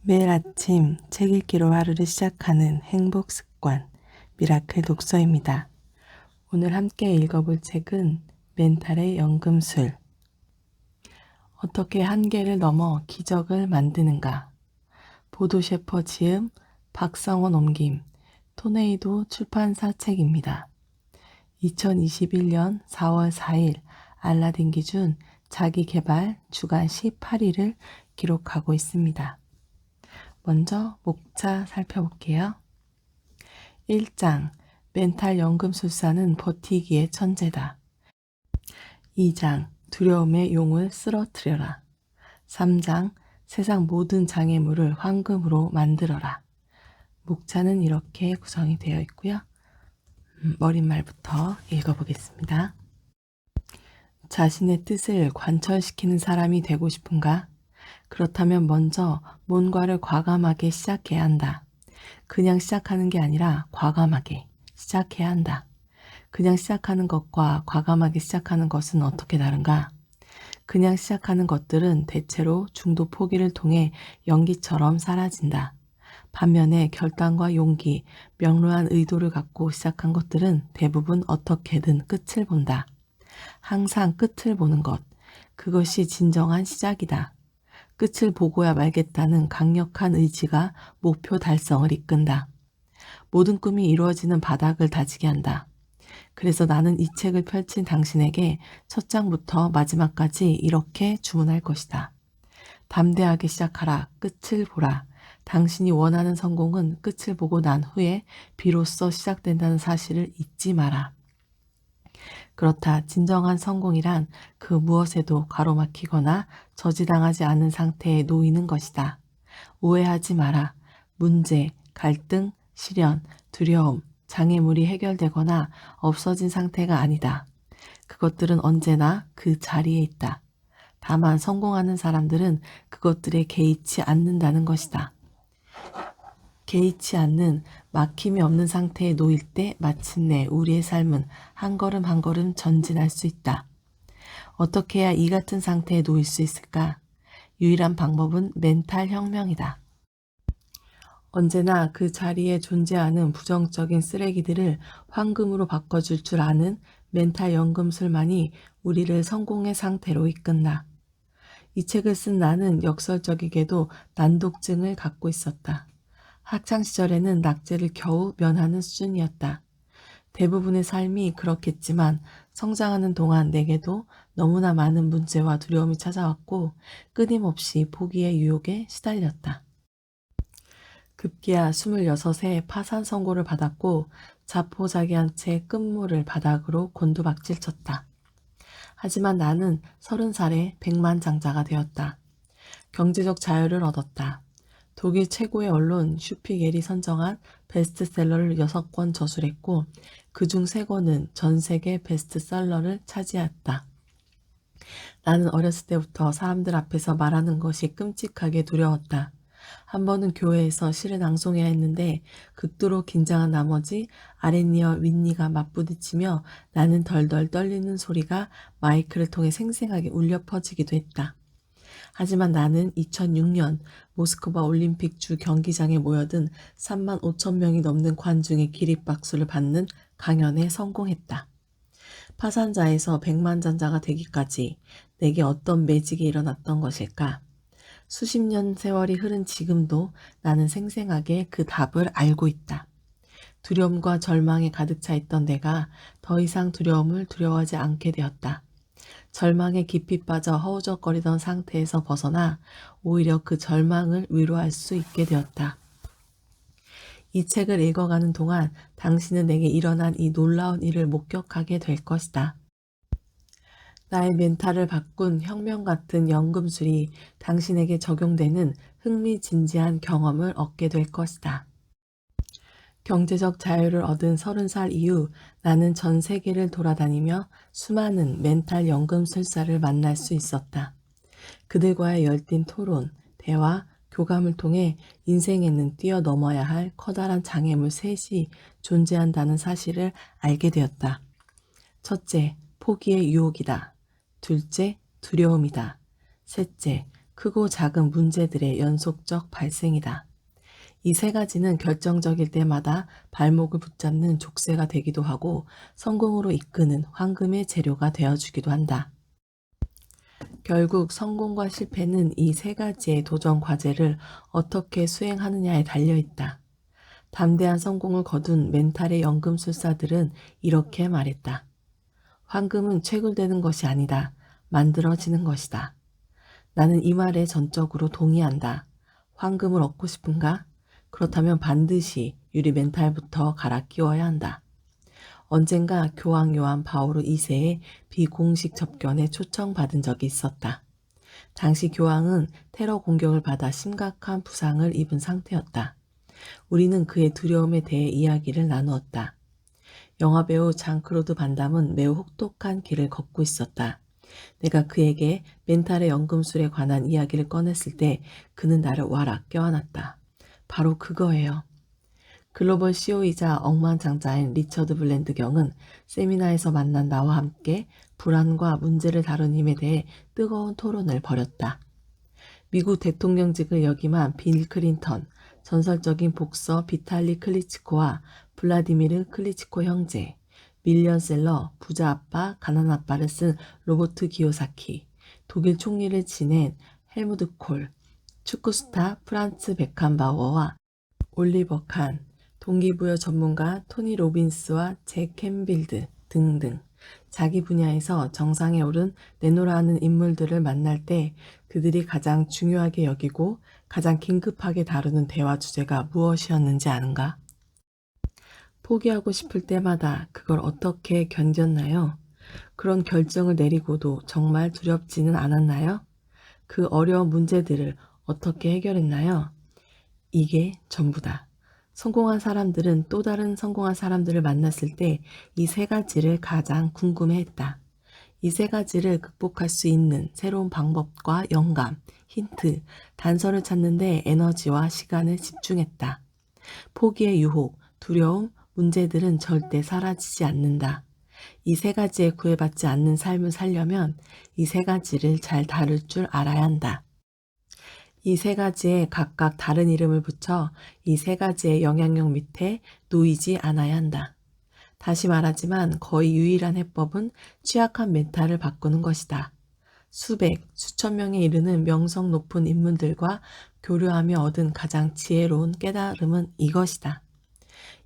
매일 아침 책 읽기로 하루를 시작하는 행복 습관, 미라클 독서입니다. 오늘 함께 읽어볼 책은 멘탈의 연금술. 어떻게 한계를 넘어 기적을 만드는가. 보도 셰퍼 지음, 박성원 옮김, 토네이도 출판사 책입니다. 2021년 4월 4일 알라딘 기준 자기계발 주간 18위를 기록하고 있습니다. 먼저 목차 살펴볼게요. 1장 멘탈 연금술사는 버티기의 천재다. 2장 두려움의 용을 쓰러뜨려라. 3장 세상 모든 장애물을 황금으로 만들어라. 목차는 이렇게 구성이 되어 있고요. 머릿말부터 읽어보겠습니다. 자신의 뜻을 관철시키는 사람이 되고 싶은가? 그렇다면 먼저 뭔가를 과감하게 시작해야 한다. 그냥 시작하는 게 아니라 과감하게 시작해야 한다. 그냥 시작하는 것과 과감하게 시작하는 것은 어떻게 다른가? 그냥 시작하는 것들은 대체로 중도 포기를 통해 연기처럼 사라진다. 반면에 결단과 용기, 명료한 의도를 갖고 시작한 것들은 대부분 어떻게든 끝을 본다. 항상 끝을 보는 것, 그것이 진정한 시작이다. 끝을 보고야 말겠다는 강력한 의지가 목표 달성을 이끈다. 모든 꿈이 이루어지는 바닥을 다지게 한다. 그래서 나는 이 책을 펼친 당신에게 첫 장부터 마지막까지 이렇게 주문할 것이다. 담대하게 시작하라. 끝을 보라. 당신이 원하는 성공은 끝을 보고 난 후에 비로소 시작된다는 사실을 잊지 마라. 그렇다. 진정한 성공이란 그 무엇에도 가로막히거나 저지당하지 않은 상태에 놓이는 것이다. 오해하지 마라. 문제, 갈등, 시련, 두려움, 장애물이 해결되거나 없어진 상태가 아니다. 그것들은 언제나 그 자리에 있다. 다만 성공하는 사람들은 그것들에 개의치 않는다는 것이다. 개의치 않는 막힘이 없는 상태에 놓일 때 마침내 우리의 삶은 한 걸음 한 걸음 전진할 수 있다. 어떻게 해야 이 같은 상태에 놓일 수 있을까? 유일한 방법은 멘탈 혁명이다. 언제나 그 자리에 존재하는 부정적인 쓰레기들을 황금으로 바꿔줄 줄 아는 멘탈 연금술만이 우리를 성공의 상태로 이끈다. 이 책을 쓴 나는 역설적이게도 난독증을 갖고 있었다. 학창시절에는 낙제를 겨우 면하는 수준이었다. 대부분의 삶이 그렇겠지만 성장하는 동안 내게도 너무나 많은 문제와 두려움이 찾아왔고 끊임없이 포기의 유혹에 시달렸다. 급기야 26에 파산 선고를 받았고 자포자기한 채 끝물을 바닥으로 곤두박질 쳤다. 하지만 나는 30살에 백만장자가 되었다. 경제적 자유를 얻었다. 독일 최고의 언론 슈피겔이 선정한 베스트셀러를 6권 저술했고 그중 3권은 전 세계 베스트셀러를 차지했다. 나는 어렸을 때부터 사람들 앞에서 말하는 것이 끔찍하게 두려웠다. 한 번은 교회에서 시를 낭송해야 했는데 극도로 긴장한 나머지 아랫니와 윗니가 맞부딪히며 나는 덜덜 떨리는 소리가 마이크를 통해 생생하게 울려 퍼지기도 했다. 하지만 나는 2006년 모스크바 올림픽 주 경기장에 모여든 3만 5천 명이 넘는 관중의 기립박수를 받는 강연에 성공했다. 파산자에서 백만장자가 되기까지 내게 어떤 매직이 일어났던 것일까? 수십 년 세월이 흐른 지금도 나는 생생하게 그 답을 알고 있다. 두려움과 절망에 가득 차 있던 내가 더 이상 두려움을 두려워하지 않게 되었다. 절망에 깊이 빠져 허우적거리던 상태에서 벗어나 오히려 그 절망을 위로할 수 있게 되었다. 이 책을 읽어가는 동안 당신은 내게 일어난 이 놀라운 일을 목격하게 될 것이다. 나의 멘탈을 바꾼 혁명 같은 연금술이 당신에게 적용되는 흥미진진한 경험을 얻게 될 것이다. 경제적 자유를 얻은 30살 이후 나는 전 세계를 돌아다니며 수많은 멘탈 연금술사를 만날 수 있었다. 그들과의 열띤 토론, 대화, 교감을 통해 인생에는 뛰어넘어야 할 커다란 장애물 셋이 존재한다는 사실을 알게 되었다. 첫째, 포기의 유혹이다. 둘째, 두려움이다. 셋째, 크고 작은 문제들의 연속적 발생이다. 이 세 가지는 결정적일 때마다 발목을 붙잡는 족쇄가 되기도 하고 성공으로 이끄는 황금의 재료가 되어주기도 한다. 결국 성공과 실패는 이 세 가지의 도전 과제를 어떻게 수행하느냐에 달려있다. 담대한 성공을 거둔 멘탈의 연금술사들은 이렇게 말했다. 황금은 채굴되는 것이 아니다. 만들어지는 것이다. 나는 이 말에 전적으로 동의한다. 황금을 얻고 싶은가? 그렇다면 반드시 유리 멘탈부터 갈아 끼워야 한다. 언젠가 교황 요한 바오로 2세의 비공식 접견에 초청받은 적이 있었다. 당시 교황은 테러 공격을 받아 심각한 부상을 입은 상태였다. 우리는 그의 두려움에 대해 이야기를 나누었다. 영화배우 장크로드 반담은 매우 혹독한 길을 걷고 있었다. 내가 그에게 멘탈의 연금술에 관한 이야기를 꺼냈을 때 그는 나를 와락 껴안았다. 바로 그거예요. 글로벌 CEO이자 억만장자인 리처드 블랜드 경은 세미나에서 만난 나와 함께 불안과 문제를 다룬 힘에 대해 뜨거운 토론을 벌였다. 미국 대통령직을 역임한 빌 클린턴, 전설적인 복서 비탈리 클리치코와 블라디미르 클리치코 형제, 밀리언셀러, 부자 아빠, 가난 아빠를 쓴 로버트 기요사키, 독일 총리를 지낸 헬무트 콜, 축구 스타 프란츠 베칸바우어와 올리버 칸, 동기부여 전문가 토니 로빈스와 잭 캠빌드 등등 자기 분야에서 정상에 오른 내노라 하는 인물들을 만날 때 그들이 가장 중요하게 여기고 가장 긴급하게 다루는 대화 주제가 무엇이었는지 아는가? 포기하고 싶을 때마다 그걸 어떻게 견뎠나요? 그런 결정을 내리고도 정말 두렵지는 않았나요? 그 어려운 문제들을 어떻게 해결했나요? 이게 전부다. 성공한 사람들은 또 다른 성공한 사람들을 만났을 때 이 세 가지를 가장 궁금해했다. 이 세 가지를 극복할 수 있는 새로운 방법과 영감, 힌트, 단서를 찾는데 에너지와 시간을 집중했다. 포기의 유혹, 두려움, 문제들은 절대 사라지지 않는다. 이 세 가지에 구애받지 않는 삶을 살려면 이 세 가지를 잘 다룰 줄 알아야 한다. 이 세 가지에 각각 다른 이름을 붙여 이 세 가지의 영향력 밑에 놓이지 않아야 한다. 다시 말하지만 거의 유일한 해법은 취약한 멘탈을 바꾸는 것이다. 수백, 수천 명에 이르는 명성 높은 인물들과 교류하며 얻은 가장 지혜로운 깨달음은 이것이다.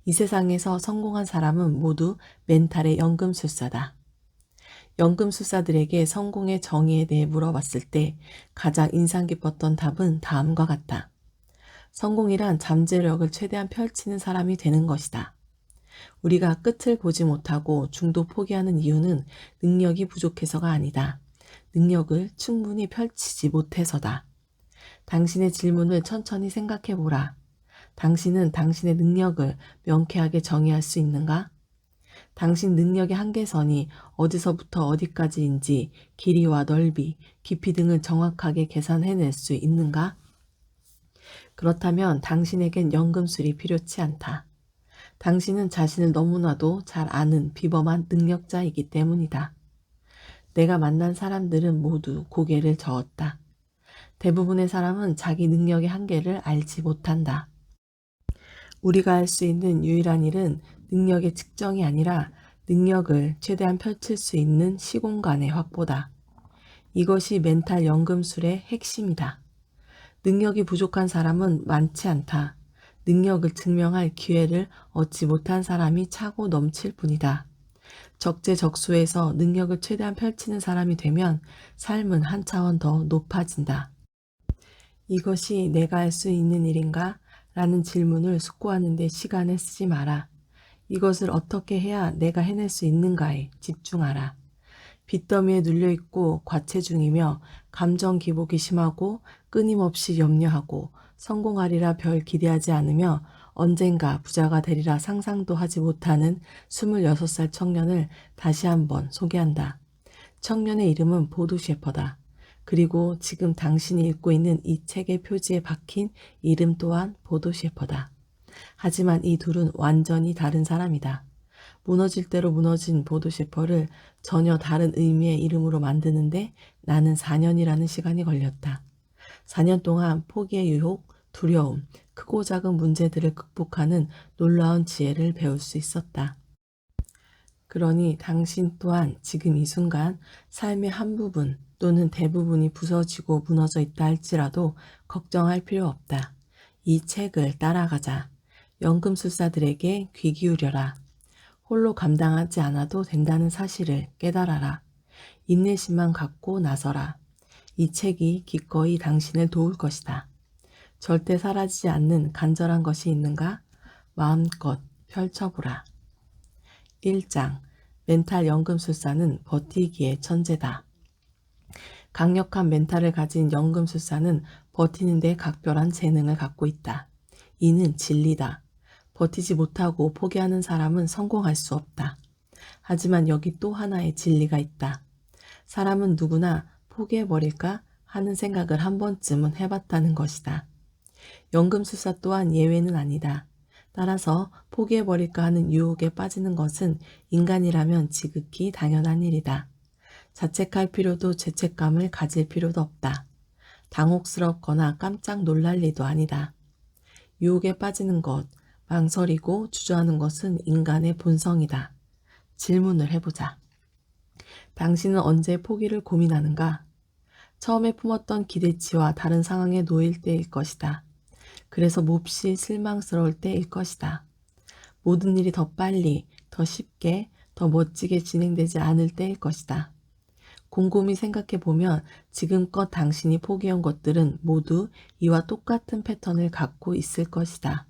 이 세상에서 성공한 사람은 모두 멘탈의 연금술사다. 연금술사들에게 성공의 정의에 대해 물어봤을 때 가장 인상 깊었던 답은 다음과 같다. 성공이란 잠재력을 최대한 펼치는 사람이 되는 것이다. 우리가 끝을 보지 못하고 중도 포기하는 이유는 능력이 부족해서가 아니다. 능력을 충분히 펼치지 못해서다. 당신의 질문을 천천히 생각해 보라. 당신은 당신의 능력을 명쾌하게 정의할 수 있는가? 당신 능력의 한계선이 어디서부터 어디까지인지 길이와 넓이, 깊이 등을 정확하게 계산해낼 수 있는가? 그렇다면 당신에겐 연금술이 필요치 않다. 당신은 자신을 너무나도 잘 아는 비범한 능력자이기 때문이다. 내가 만난 사람들은 모두 고개를 저었다. 대부분의 사람은 자기 능력의 한계를 알지 못한다. 우리가 할 수 있는 유일한 일은 능력의 측정이 아니라 능력을 최대한 펼칠 수 있는 시공간의 확보다. 이것이 멘탈 연금술의 핵심이다. 능력이 부족한 사람은 많지 않다. 능력을 증명할 기회를 얻지 못한 사람이 차고 넘칠 뿐이다. 적재적소에서 능력을 최대한 펼치는 사람이 되면 삶은 한 차원 더 높아진다. 이것이 내가 할 수 있는 일인가? 라는 질문을 숙고하는 데 시간을 쓰지 마라. 이것을 어떻게 해야 내가 해낼 수 있는가에 집중하라. 빚더미에 눌려있고 과체중이며 감정 기복이 심하고 끊임없이 염려하고 성공하리라 별 기대하지 않으며 언젠가 부자가 되리라 상상도 하지 못하는 26살 청년을 다시 한번 소개한다. 청년의 이름은 보드 셰퍼다. 그리고 지금 당신이 읽고 있는 이 책의 표지에 박힌 이름 또한 보드 셰퍼다. 하지만 이 둘은 완전히 다른 사람이다. 무너질 대로 무너진 보드 셰퍼를 전혀 다른 의미의 이름으로 만드는데 나는 4년이라는 시간이 걸렸다. 4년 동안 포기의 유혹, 두려움, 크고 작은 문제들을 극복하는 놀라운 지혜를 배울 수 있었다. 그러니 당신 또한 지금 이 순간 삶의 한 부분 또는 대부분이 부서지고 무너져 있다 할지라도 걱정할 필요 없다. 이 책을 따라가자. 연금술사들에게 귀 기울여라. 홀로 감당하지 않아도 된다는 사실을 깨달아라. 인내심만 갖고 나서라. 이 책이 기꺼이 당신을 도울 것이다. 절대 사라지지 않는 간절한 것이 있는가? 마음껏 펼쳐보라. 1장 멘탈 연금술사는 버티기의 천재다. 강력한 멘탈을 가진 연금술사는 버티는 데 각별한 재능을 갖고 있다. 이는 진리다. 버티지 못하고 포기하는 사람은 성공할 수 없다. 하지만 여기 또 하나의 진리가 있다. 사람은 누구나 포기해버릴까 하는 생각을 한 번쯤은 해봤다는 것이다. 연금술사 또한 예외는 아니다. 따라서 포기해버릴까 하는 유혹에 빠지는 것은 인간이라면 지극히 당연한 일이다. 자책할 필요도 죄책감을 가질 필요도 없다. 당혹스럽거나 깜짝 놀랄 리도 아니다. 유혹에 빠지는 것, 망설이고 주저하는 것은 인간의 본성이다. 질문을 해보자. 당신은 언제 포기를 고민하는가? 처음에 품었던 기대치와 다른 상황에 놓일 때일 것이다. 그래서 몹시 실망스러울 때일 것이다. 모든 일이 더 빨리, 더 쉽게, 더 멋지게 진행되지 않을 때일 것이다. 곰곰이 생각해보면 지금껏 당신이 포기한 것들은 모두 이와 똑같은 패턴을 갖고 있을 것이다.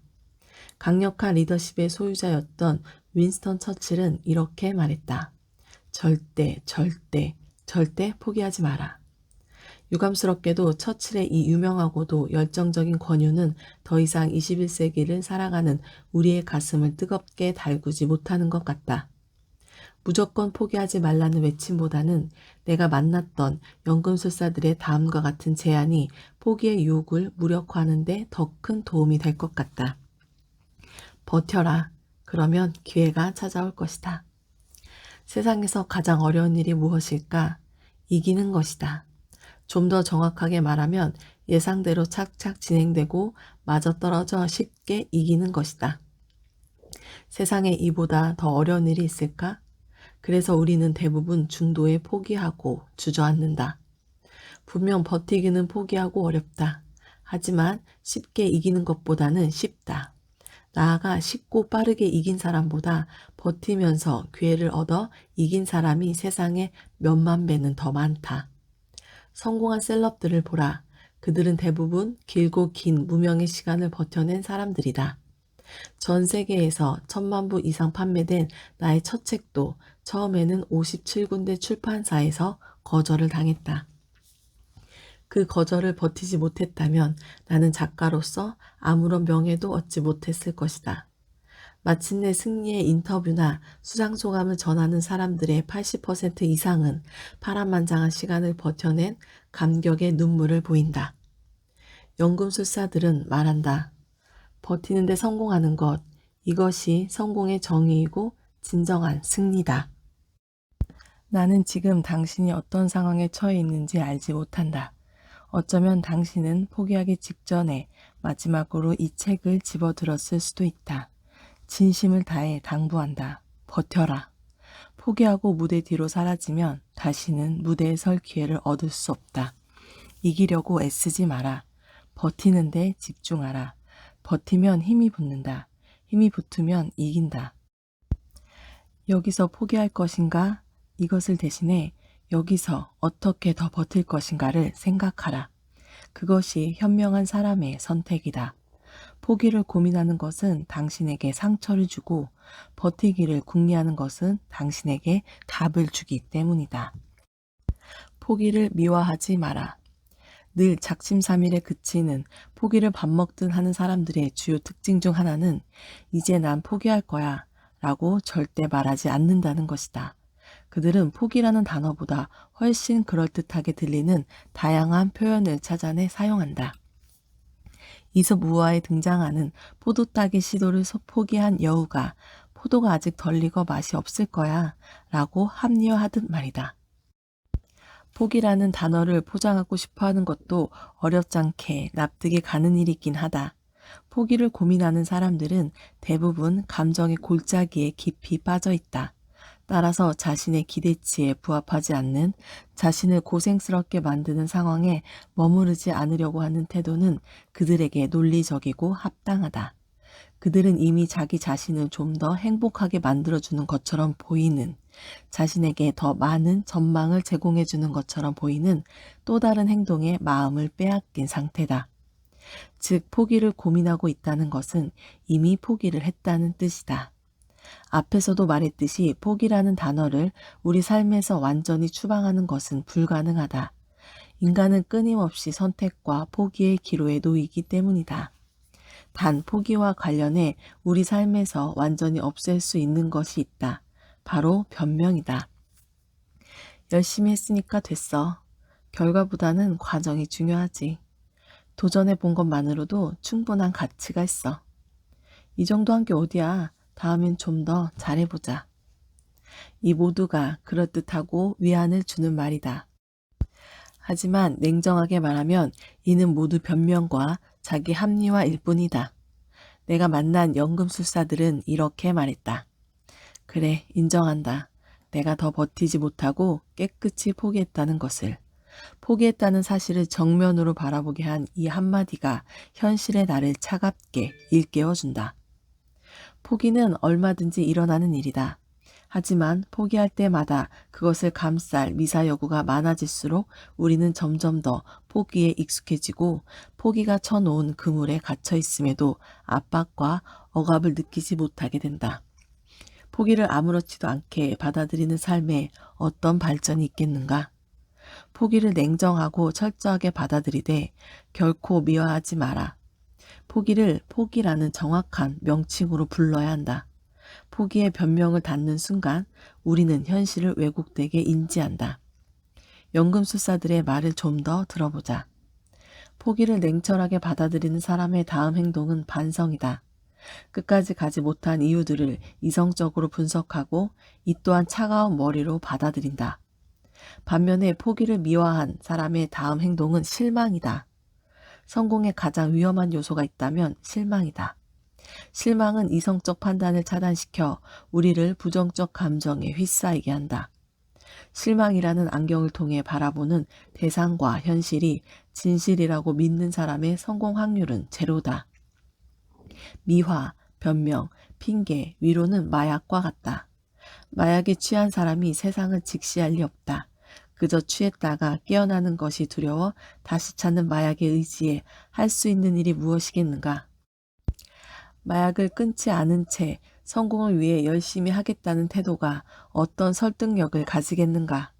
강력한 리더십의 소유자였던 윈스턴 처칠은 이렇게 말했다. 절대, 절대, 절대 포기하지 마라. 유감스럽게도 처칠의 이 유명하고도 열정적인 권유는 더 이상 21세기를 살아가는 우리의 가슴을 뜨겁게 달구지 못하는 것 같다. 무조건 포기하지 말라는 외침보다는 내가 만났던 연금술사들의 다음과 같은 제안이 포기의 유혹을 무력화하는 데 더 큰 도움이 될 것 같다. 버텨라. 그러면 기회가 찾아올 것이다. 세상에서 가장 어려운 일이 무엇일까? 이기는 것이다. 좀 더 정확하게 말하면 예상대로 착착 진행되고 맞아떨어져 쉽게 이기는 것이다. 세상에 이보다 더 어려운 일이 있을까? 그래서 우리는 대부분 중도에 포기하고 주저앉는다. 분명 버티기는 포기하고 어렵다. 하지만 쉽게 이기는 것보다는 쉽다. 나아가 쉽고 빠르게 이긴 사람보다 버티면서 기회를 얻어 이긴 사람이 세상에 몇만 배는 더 많다. 성공한 셀럽들을 보라. 그들은 대부분 길고 긴 무명의 시간을 버텨낸 사람들이다. 전 세계에서 1000만 부 이상 판매된 나의 첫 책도 처음에는 57군데 출판사에서 거절을 당했다. 그 거절을 버티지 못했다면 나는 작가로서 아무런 명예도 얻지 못했을 것이다. 마침내 승리의 인터뷰나 수상소감을 전하는 사람들의 80% 이상은 파란만장한 시간을 버텨낸 감격의 눈물을 보인다. 연금술사들은 말한다. 버티는데 성공하는 것, 이것이 성공의 정의이고 진정한 승리다. 나는 지금 당신이 어떤 상황에 처해 있는지 알지 못한다. 어쩌면 당신은 포기하기 직전에 마지막으로 이 책을 집어들었을 수도 있다. 진심을 다해 당부한다. 버텨라. 포기하고 무대 뒤로 사라지면 다시는 무대에 설 기회를 얻을 수 없다. 이기려고 애쓰지 마라. 버티는데 집중하라. 버티면 힘이 붙는다. 힘이 붙으면 이긴다. 여기서 포기할 것인가? 이것을 대신해 여기서 어떻게 더 버틸 것인가를 생각하라. 그것이 현명한 사람의 선택이다. 포기를 고민하는 것은 당신에게 상처를 주고 버티기를 궁리하는 것은 당신에게 답을 주기 때문이다. 포기를 미화하지 마라. 늘 작심삼일에 그치는 포기를 밥 먹듯 하는 사람들의 주요 특징 중 하나는 이제 난 포기할 거야 라고 절대 말하지 않는다는 것이다. 그들은 포기라는 단어보다 훨씬 그럴듯하게 들리는 다양한 표현을 찾아내 사용한다. 이솝 우화에 등장하는 포도 따기 시도를 포기한 여우가 포도가 아직 덜 익어 맛이 없을 거야 라고 합리화하듯 말이다. 포기라는 단어를 포장하고 싶어 하는 것도 어렵지 않게 납득이 가는 일이긴 하다. 포기를 고민하는 사람들은 대부분 감정의 골짜기에 깊이 빠져 있다. 따라서 자신의 기대치에 부합하지 않는, 자신을 고생스럽게 만드는 상황에 머무르지 않으려고 하는 태도는 그들에게 논리적이고 합당하다. 그들은 이미 자기 자신을 좀 더 행복하게 만들어주는 것처럼 보이는, 자신에게 더 많은 전망을 제공해주는 것처럼 보이는 또 다른 행동에 마음을 빼앗긴 상태다. 즉, 포기를 고민하고 있다는 것은 이미 포기를 했다는 뜻이다. 앞에서도 말했듯이 포기라는 단어를 우리 삶에서 완전히 추방하는 것은 불가능하다. 인간은 끊임없이 선택과 포기의 기로에 놓이기 때문이다. 단 포기와 관련해 우리 삶에서 완전히 없앨 수 있는 것이 있다. 바로 변명이다. 열심히 했으니까 됐어. 결과보다는 과정이 중요하지. 도전해 본 것만으로도 충분한 가치가 있어. 이 정도 한 게 어디야. 다음엔 좀 더 잘해보자. 이 모두가 그럴듯하고 위안을 주는 말이다. 하지만 냉정하게 말하면 이는 모두 변명과 자기 합리화일 뿐이다. 내가 만난 연금술사들은 이렇게 말했다. 그래, 인정한다. 내가 더 버티지 못하고 깨끗이 포기했다는 것을. 포기했다는 사실을 정면으로 바라보게 한 이 한마디가 현실의 나를 차갑게 일깨워준다. 포기는 얼마든지 일어나는 일이다. 하지만 포기할 때마다 그것을 감쌀 미사여구가 많아질수록 우리는 점점 더 포기에 익숙해지고 포기가 쳐놓은 그물에 갇혀 있음에도 압박과 억압을 느끼지 못하게 된다. 포기를 아무렇지도 않게 받아들이는 삶에 어떤 발전이 있겠는가? 포기를 냉정하고 철저하게 받아들이되 결코 미화하지 마라. 포기를 포기라는 정확한 명칭으로 불러야 한다. 포기의 변명을 닫는 순간 우리는 현실을 왜곡되게 인지한다. 연금술사들의 말을 좀 더 들어보자. 포기를 냉철하게 받아들이는 사람의 다음 행동은 반성이다. 끝까지 가지 못한 이유들을 이성적으로 분석하고 이 또한 차가운 머리로 받아들인다. 반면에 포기를 미화한 사람의 다음 행동은 실망이다. 성공에 가장 위험한 요소가 있다면 실망이다. 실망은 이성적 판단을 차단시켜 우리를 부정적 감정에 휩싸이게 한다. 실망이라는 안경을 통해 바라보는 대상과 현실이 진실이라고 믿는 사람의 성공 확률은 제로다. 미화, 변명, 핑계, 위로는 마약과 같다. 마약에 취한 사람이 세상을 직시할 리 없다. 그저 취했다가 깨어나는 것이 두려워 다시 찾는 마약에 의지해 할 수 있는 일이 무엇이겠는가? 마약을 끊지 않은 채 성공을 위해 열심히 하겠다는 태도가 어떤 설득력을 가지겠는가?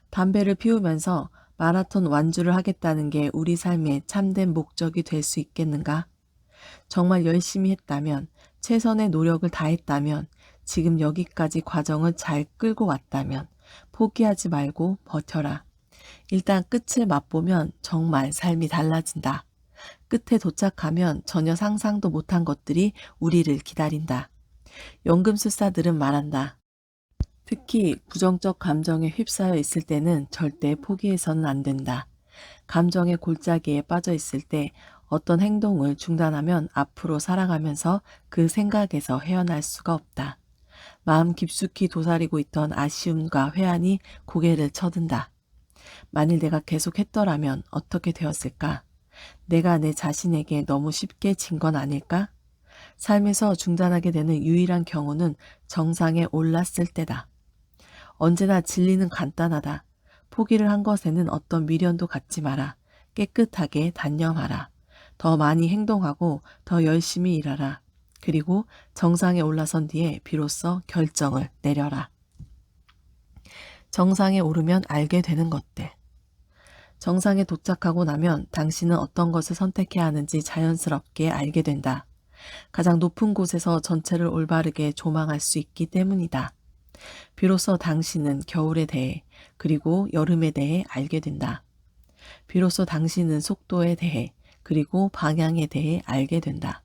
담배를 피우면서 마라톤 완주를 하겠다는 게 우리 삶의 참된 목적이 될 수 있겠는가? 정말 열심히 했다면, 최선의 노력을 다했다면, 지금 여기까지 과정을 잘 끌고 왔다면 포기하지 말고 버텨라. 일단 끝을 맛보면 정말 삶이 달라진다. 끝에 도착하면 전혀 상상도 못한 것들이 우리를 기다린다. 연금술사들은 말한다. 특히 부정적 감정에 휩싸여 있을 때는 절대 포기해서는 안 된다. 감정의 골짜기에 빠져 있을 때 어떤 행동을 중단하면 앞으로 살아가면서 그 생각에서 헤어날 수가 없다. 마음 깊숙이 도사리고 있던 아쉬움과 회한이 고개를 쳐든다. 만일 내가 계속했더라면 어떻게 되었을까? 내가 내 자신에게 너무 쉽게 진 건 아닐까? 삶에서 중단하게 되는 유일한 경우는 정상에 올랐을 때다. 언제나 진리는 간단하다. 포기를 한 것에는 어떤 미련도 갖지 마라. 깨끗하게 단념하라. 더 많이 행동하고 더 열심히 일하라. 그리고 정상에 올라선 뒤에 비로소 결정을 내려라. 정상에 오르면 알게 되는 것들. 정상에 도착하고 나면 당신은 어떤 것을 선택해야 하는지 자연스럽게 알게 된다. 가장 높은 곳에서 전체를 올바르게 조망할 수 있기 때문이다. 비로소 당신은 겨울에 대해 그리고 여름에 대해 알게 된다. 비로소 당신은 속도에 대해 그리고 방향에 대해 알게 된다.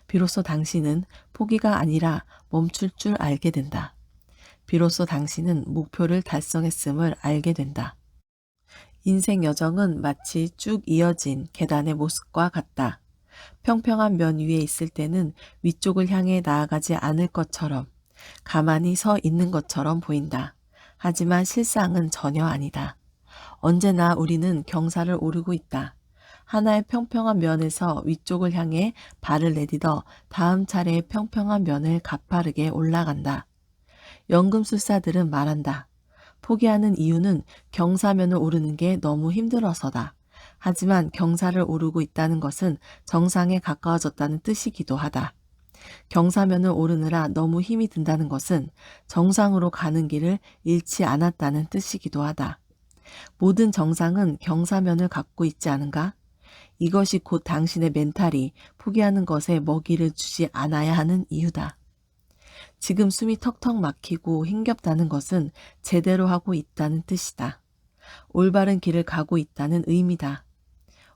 비로소 당신은 포기가 아니라 멈출 줄 알게 된다. 비로소 당신은 목표를 달성했음을 알게 된다. 인생 여정은 마치 쭉 이어진 계단의 모습과 같다. 평평한 면 위에 있을 때는 위쪽을 향해 나아가지 않을 것처럼, 가만히 서 있는 것처럼 보인다. 하지만 실상은 전혀 아니다. 언제나 우리는 경사를 오르고 있다. 하나의 평평한 면에서 위쪽을 향해 발을 내딛어 다음 차례의 평평한 면을 가파르게 올라간다. 연금술사들은 말한다. 포기하는 이유는 경사면을 오르는 게 너무 힘들어서다. 하지만 경사를 오르고 있다는 것은 정상에 가까워졌다는 뜻이기도 하다. 경사면을 오르느라 너무 힘이 든다는 것은 정상으로 가는 길을 잃지 않았다는 뜻이기도 하다. 모든 정상은 경사면을 갖고 있지 않은가? 이것이 곧 당신의 멘탈이 포기하는 것에 먹이를 주지 않아야 하는 이유다. 지금 숨이 턱턱 막히고 힘겹다는 것은 제대로 하고 있다는 뜻이다. 올바른 길을 가고 있다는 의미다.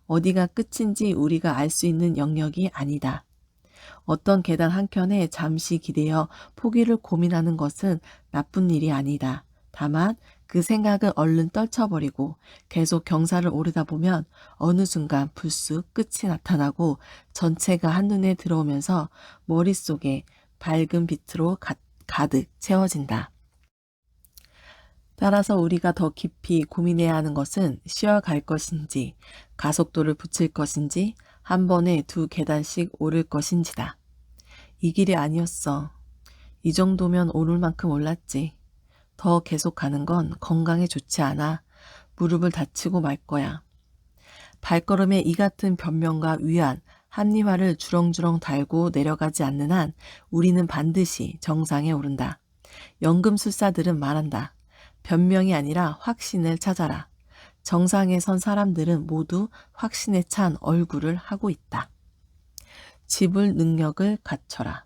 어디가 끝인지 우리가 알 수 있는 영역이 아니다. 어떤 계단 한켠에 잠시 기대어 포기를 고민하는 것은 나쁜 일이 아니다. 다만 그 생각을 얼른 떨쳐버리고 계속 경사를 오르다 보면 어느 순간 불쑥 끝이 나타나고 전체가 한눈에 들어오면서 머릿속에 밝은 빛으로 가득 채워진다. 따라서 우리가 더 깊이 고민해야 하는 것은 쉬어갈 것인지, 가속도를 붙일 것인지, 한 번에 2계단씩 오를 것인지다. 이 길이 아니었어. 이 정도면 오를 만큼 올랐지. 더 계속 가는 건 건강에 좋지 않아. 무릎을 다치고 말 거야. 발걸음에 이 같은 변명과 위안, 합리화를 주렁주렁 달고 내려가지 않는 한 우리는 반드시 정상에 오른다. 연금술사들은 말한다. 변명이 아니라 확신을 찾아라. 정상에 선 사람들은 모두 확신에 찬 얼굴을 하고 있다. 지불 능력을 갖춰라.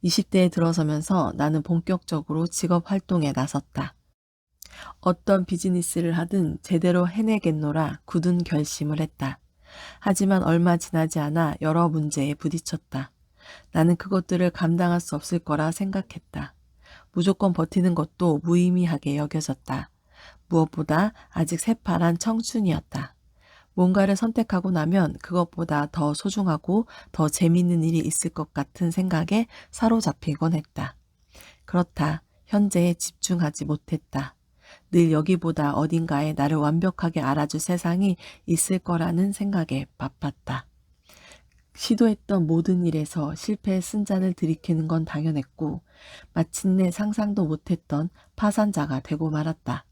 20대에 들어서면서 나는 본격적으로 직업 활동에 나섰다. 어떤 비즈니스를 하든 제대로 해내겠노라 굳은 결심을 했다. 하지만 얼마 지나지 않아 여러 문제에 부딪혔다. 나는 그것들을 감당할 수 없을 거라 생각했다. 무조건 버티는 것도 무의미하게 여겨졌다. 무엇보다 아직 새파란 청춘이었다. 뭔가를 선택하고 나면 그것보다 더 소중하고 더 재미있는 일이 있을 것 같은 생각에 사로잡히곤 했다. 그렇다. 현재에 집중하지 못했다. 늘 여기보다 어딘가에 나를 완벽하게 알아줄 세상이 있을 거라는 생각에 바빴다. 시도했던 모든 일에서 실패의 쓴잔을 들이키는 건 당연했고 마침내 상상도 못했던 파산자가 되고 말았다.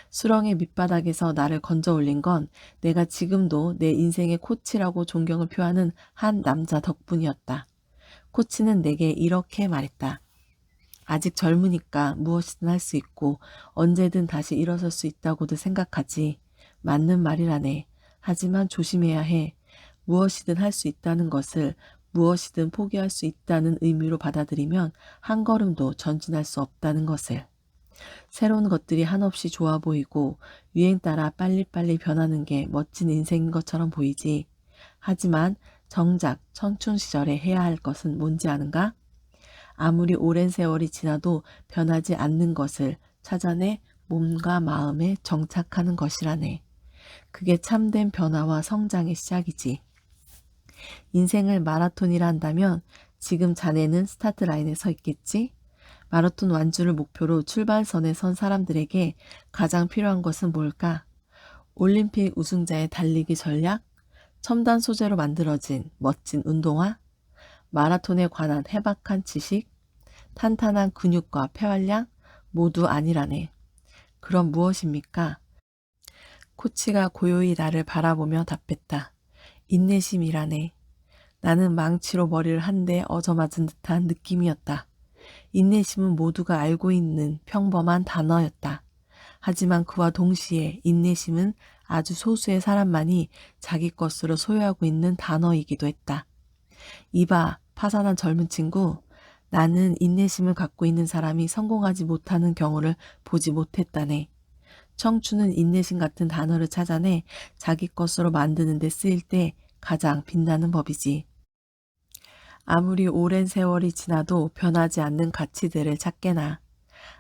수렁의 밑바닥에서 나를 건져 올린 건 내가 지금도 내 인생의 코치라고 존경을 표하는 한 남자 덕분이었다. 코치는 내게 이렇게 말했다. 아직 젊으니까 무엇이든 할 수 있고 언제든 다시 일어설 수 있다고도 생각하지. 맞는 말이라네. 하지만 조심해야 해. 무엇이든 할 수 있다는 것을 무엇이든 포기할 수 있다는 의미로 받아들이면 한 걸음도 전진할 수 없다는 것을. 새로운 것들이 한없이 좋아 보이고 유행 따라 빨리빨리 변하는 게 멋진 인생인 것처럼 보이지. 하지만 정작 청춘 시절에 해야 할 것은 뭔지 아는가? 아무리 오랜 세월이 지나도 변하지 않는 것을 찾아내 몸과 마음에 정착하는 것이라네. 그게 참된 변화와 성장의 시작이지. 인생을 마라톤이라 한다면 지금 자네는 스타트 라인에 서 있겠지? 마라톤 완주를 목표로 출발선에 선 사람들에게 가장 필요한 것은 뭘까? 올림픽 우승자의 달리기 전략? 첨단 소재로 만들어진 멋진 운동화? 마라톤에 관한 해박한 지식? 탄탄한 근육과 폐활량? 모두 아니라네. 그럼 무엇입니까? 코치가 고요히 나를 바라보며 답했다. 인내심이라네. 나는 망치로 머리를 한 대 얻어맞은 듯한 느낌이었다. 인내심은 모두가 알고 있는 평범한 단어였다. 하지만 그와 동시에 인내심은 아주 소수의 사람만이 자기 것으로 소유하고 있는 단어이기도 했다. 이봐, 파산한 젊은 친구. 나는 인내심을 갖고 있는 사람이 성공하지 못하는 경우를 보지 못했다네. 청춘은 인내심 같은 단어를 찾아내 자기 것으로 만드는 데 쓰일 때 가장 빛나는 법이지. 아무리 오랜 세월이 지나도 변하지 않는 가치들을 찾게나.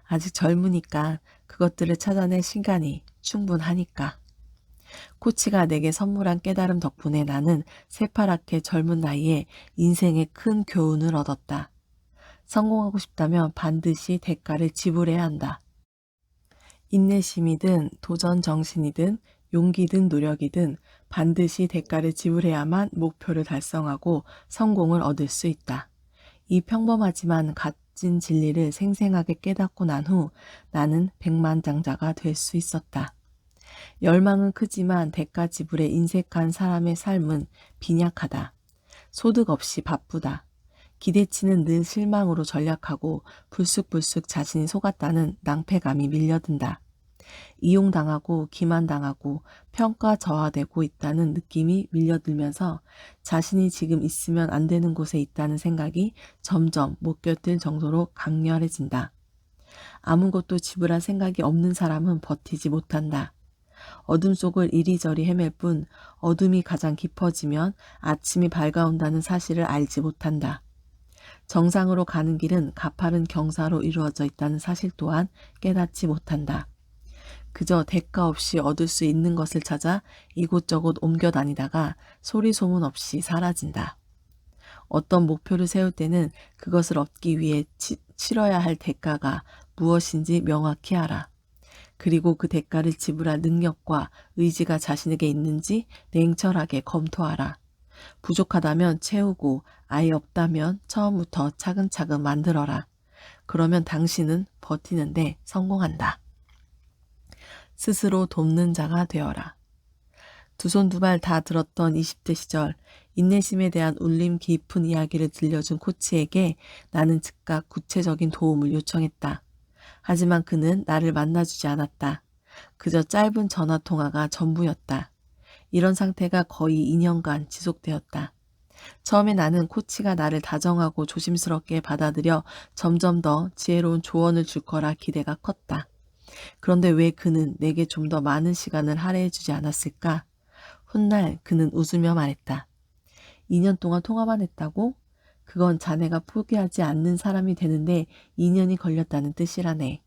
아직 젊으니까 그것들을 찾아낼 시간이 충분하니까. 코치가 내게 선물한 깨달음 덕분에 나는 새파랗게 젊은 나이에 인생의 큰 교훈을 얻었다. 성공하고 싶다면 반드시 대가를 지불해야 한다. 인내심이든 도전 정신이든 용기든 노력이든 반드시 대가를 지불해야만 목표를 달성하고 성공을 얻을 수 있다. 이 평범하지만 값진 진리를 생생하게 깨닫고 난 후 나는 백만장자가 될 수 있었다. 열망은 크지만 대가 지불에 인색한 사람의 삶은 빈약하다. 소득 없이 바쁘다. 기대치는 늘 실망으로 전락하고 불쑥불쑥 자신이 속았다는 낭패감이 밀려든다. 이용당하고 기만당하고 평가저하되고 있다는 느낌이 밀려들면서 자신이 지금 있으면 안 되는 곳에 있다는 생각이 점점 못 견딜 정도로 강렬해진다. 아무것도 지불할 생각이 없는 사람은 버티지 못한다. 어둠 속을 이리저리 헤맬 뿐 어둠이 가장 깊어지면 아침이 밝아온다는 사실을 알지 못한다. 정상으로 가는 길은 가파른 경사로 이루어져 있다는 사실 또한 깨닫지 못한다. 그저 대가 없이 얻을 수 있는 것을 찾아 이곳저곳 옮겨 다니다가 소리 소문 없이 사라진다. 어떤 목표를 세울 때는 그것을 얻기 위해 치러야 할 대가가 무엇인지 명확히 알아. 그리고 그 대가를 지불할 능력과 의지가 자신에게 있는지 냉철하게 검토하라. 부족하다면 채우고 아예 없다면 처음부터 차근차근 만들어라. 그러면 당신은 버티는데 성공한다. 스스로 돕는 자가 되어라. 두 손 두 발 다 들었던 20대 시절 인내심에 대한 울림 깊은 이야기를 들려준 코치에게 나는 즉각 구체적인 도움을 요청했다. 하지만 그는 나를 만나주지 않았다. 그저 짧은 전화통화가 전부였다. 이런 상태가 거의 2년간 지속되었다. 처음에 나는 코치가 나를 다정하고 조심스럽게 받아들여 점점 더 지혜로운 조언을 줄 거라 기대가 컸다. 그런데 왜 그는 내게 좀 더 많은 시간을 할애해주지 않았을까? 훗날 그는 웃으며 말했다. 2년 동안 통화만 했다고? 그건 자네가 포기하지 않는 사람이 되는데 2년이 걸렸다는 뜻이라네.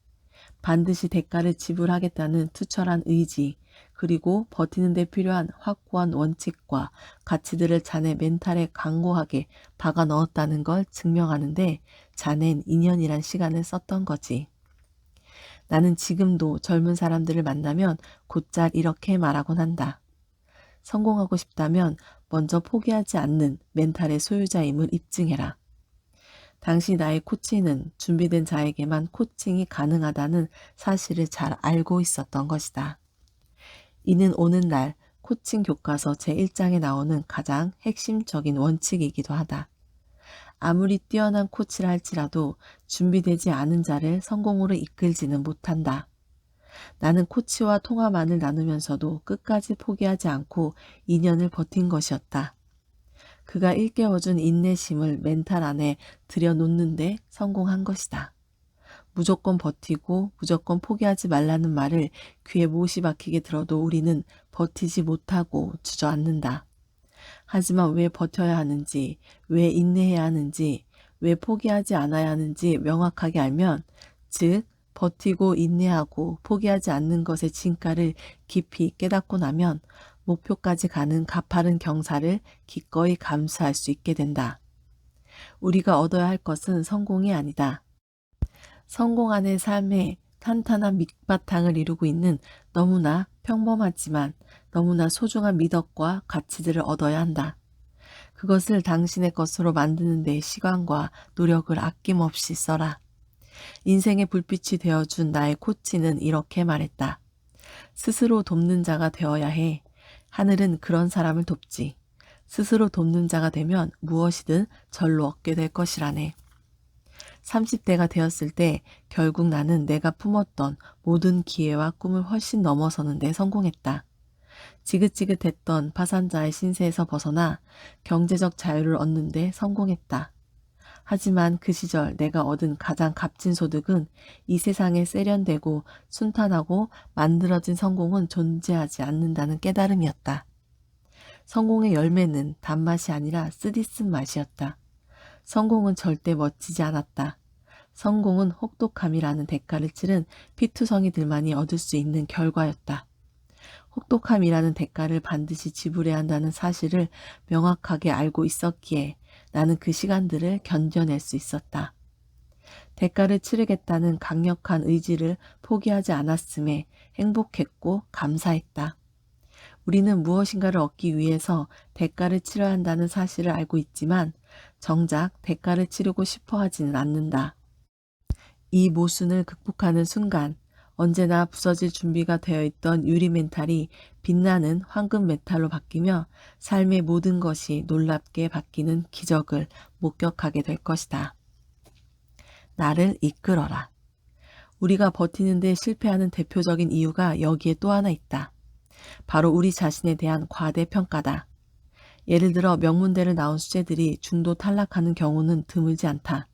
반드시 대가를 지불하겠다는 투철한 의지, 그리고 버티는 데 필요한 확고한 원칙과 가치들을 자네 멘탈에 강고하게 박아 넣었다는 걸 증명하는데 자넨 2년이란 시간을 썼던 거지. 나는 지금도 젊은 사람들을 만나면 곧잘 이렇게 말하곤 한다. 성공하고 싶다면 먼저 포기하지 않는 멘탈의 소유자임을 입증해라. 당시 나의 코치는 준비된 자에게만 코칭이 가능하다는 사실을 잘 알고 있었던 것이다. 이는 오늘날 코칭 교과서 제1장에 나오는 가장 핵심적인 원칙이기도 하다. 아무리 뛰어난 코치라 할지라도 준비되지 않은 자를 성공으로 이끌지는 못한다. 나는 코치와 통화만을 나누면서도 끝까지 포기하지 않고 2년을 버틴 것이었다. 그가 일깨워준 인내심을 멘탈 안에 들여놓는데 성공한 것이다. 무조건 버티고 무조건 포기하지 말라는 말을 귀에 못이 박히게 들어도 우리는 버티지 못하고 주저앉는다. 하지만 왜 버텨야 하는지, 왜 인내해야 하는지, 왜 포기하지 않아야 하는지 명확하게 알면, 즉 버티고 인내하고 포기하지 않는 것의 진가를 깊이 깨닫고 나면 목표까지 가는 가파른 경사를 기꺼이 감수할 수 있게 된다. 우리가 얻어야 할 것은 성공이 아니다. 성공 안의 삶에 탄탄한 밑바탕을 이루고 있는 너무나 평범하지만 너무나 소중한 미덕과 가치들을 얻어야 한다. 그것을 당신의 것으로 만드는 데 시간과 노력을 아낌없이 써라. 인생의 불빛이 되어준 나의 코치는 이렇게 말했다. 스스로 돕는 자가 되어야 해. 하늘은 그런 사람을 돕지. 스스로 돕는 자가 되면 무엇이든 절로 얻게 될 것이라네. 30대가 되었을 때 결국 나는 내가 품었던 모든 기회와 꿈을 훨씬 넘어서는 데 성공했다. 지긋지긋했던 파산자의 신세에서 벗어나 경제적 자유를 얻는 데 성공했다. 하지만 그 시절 내가 얻은 가장 값진 소득은 이 세상에 세련되고 순탄하고 만들어진 성공은 존재하지 않는다는 깨달음이었다. 성공의 열매는 단맛이 아니라 쓰디쓴 맛이었다. 성공은 절대 멋지지 않았다. 성공은 혹독함이라는 대가를 치른 피투성이들만이 얻을 수 있는 결과였다. 혹독함이라는 대가를 반드시 지불해야 한다는 사실을 명확하게 알고 있었기에 나는 그 시간들을 견뎌낼 수 있었다. 대가를 치르겠다는 강력한 의지를 포기하지 않았음에 행복했고 감사했다. 우리는 무엇인가를 얻기 위해서 대가를 치러야 한다는 사실을 알고 있지만 정작 대가를 치르고 싶어 하지는 않는다. 이 모순을 극복하는 순간 언제나 부서질 준비가 되어 있던 유리 멘탈이 빛나는 황금 메탈로 바뀌며 삶의 모든 것이 놀랍게 바뀌는 기적을 목격하게 될 것이다. 나를 이끌어라. 우리가 버티는데 실패하는 대표적인 이유가 여기에 또 하나 있다. 바로 우리 자신에 대한 과대평가다. 예를 들어 명문대를 나온 수재들이 중도 탈락하는 경우는 드물지 않다.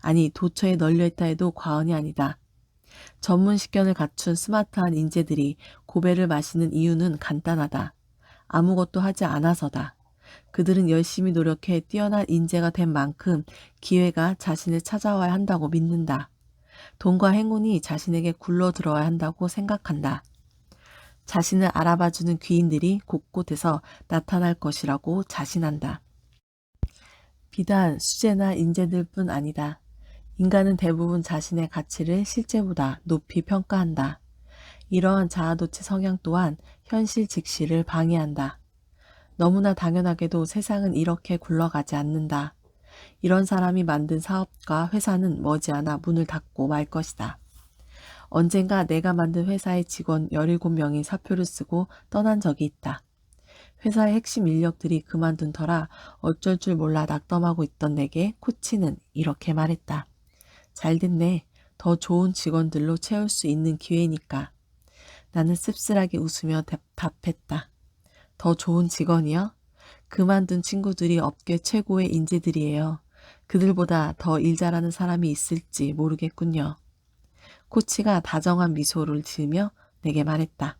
아니 도처에 널려있다 해도 과언이 아니다. 전문 식견을 갖춘 스마트한 인재들이 고배를 마시는 이유는 간단하다. 아무것도 하지 않아서다. 그들은 열심히 노력해 뛰어난 인재가 된 만큼 기회가 자신을 찾아와야 한다고 믿는다. 돈과 행운이 자신에게 굴러 들어와야 한다고 생각한다. 자신을 알아봐주는 귀인들이 곳곳에서 나타날 것이라고 자신한다. 비단 수재나 인재들뿐 아니다. 인간은 대부분 자신의 가치를 실제보다 높이 평가한다. 이러한 자아도취 성향 또한 현실 직시를 방해한다. 너무나 당연하게도 세상은 이렇게 굴러가지 않는다. 이런 사람이 만든 사업과 회사는 머지않아 문을 닫고 말 것이다. 언젠가 내가 만든 회사의 직원 17명이 사표를 쓰고 떠난 적이 있다. 회사의 핵심 인력들이 그만둔 터라 어쩔 줄 몰라 낙담하고 있던 내게 코치는 이렇게 말했다. 잘 됐네. 더 좋은 직원들로 채울 수 있는 기회니까. 나는 씁쓸하게 웃으며 답했다. 더 좋은 직원이요? 그만둔 친구들이 업계 최고의 인재들이에요. 그들보다 더 일 잘하는 사람이 있을지 모르겠군요. 코치가 다정한 미소를 지으며 내게 말했다.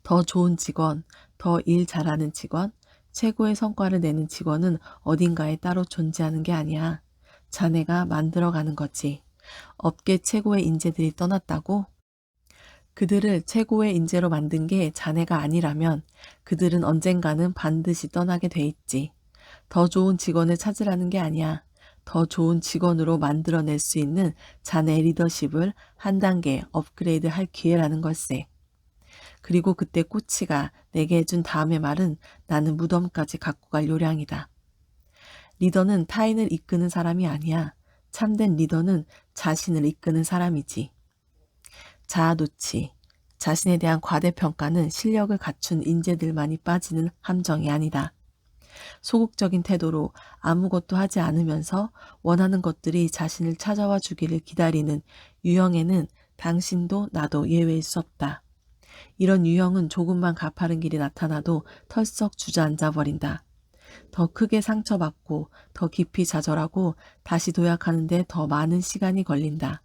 더 좋은 직원, 더 일 잘하는 직원, 최고의 성과를 내는 직원은 어딘가에 따로 존재하는 게 아니야. 자네가 만들어가는 거지. 업계 최고의 인재들이 떠났다고? 그들을 최고의 인재로 만든 게 자네가 아니라면 그들은 언젠가는 반드시 떠나게 돼 있지. 더 좋은 직원을 찾으라는 게 아니야. 더 좋은 직원으로 만들어낼 수 있는 자네 리더십을 한 단계 업그레이드 할 기회라는 걸세. 그리고 그때 코치가 내게 해준 다음의 말은 나는 무덤까지 갖고 갈 요량이다. 리더는 타인을 이끄는 사람이 아니야. 참된 리더는 자신을 이끄는 사람이지. 자아도취, 자신에 대한 과대평가는 실력을 갖춘 인재들만이 빠지는 함정이 아니다. 소극적인 태도로 아무것도 하지 않으면서 원하는 것들이 자신을 찾아와 주기를 기다리는 유형에는 당신도 나도 예외일 수 없다. 이런 유형은 조금만 가파른 길이 나타나도 털썩 주저앉아 버린다. 더 크게 상처받고 더 깊이 좌절하고 다시 도약하는데 더 많은 시간이 걸린다.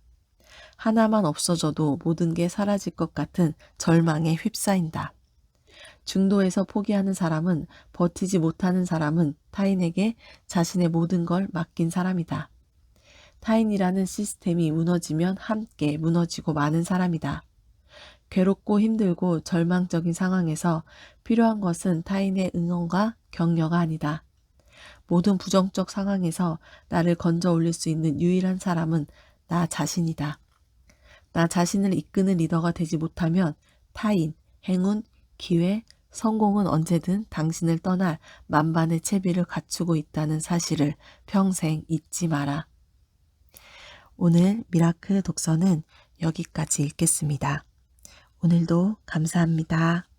하나만 없어져도 모든 게 사라질 것 같은 절망에 휩싸인다. 중도에서 포기하는 사람은 버티지 못하는 사람은 타인에게 자신의 모든 걸 맡긴 사람이다. 타인이라는 시스템이 무너지면 함께 무너지고 마는 사람이다. 괴롭고 힘들고 절망적인 상황에서 필요한 것은 타인의 응원과 격려가 아니다. 모든 부정적 상황에서 나를 건져 올릴 수 있는 유일한 사람은 나 자신이다. 나 자신을 이끄는 리더가 되지 못하면 타인, 행운, 기회, 성공은 언제든 당신을 떠날 만반의 채비를 갖추고 있다는 사실을 평생 잊지 마라. 오늘 미라클 독서는 여기까지 읽겠습니다. 오늘도 감사합니다.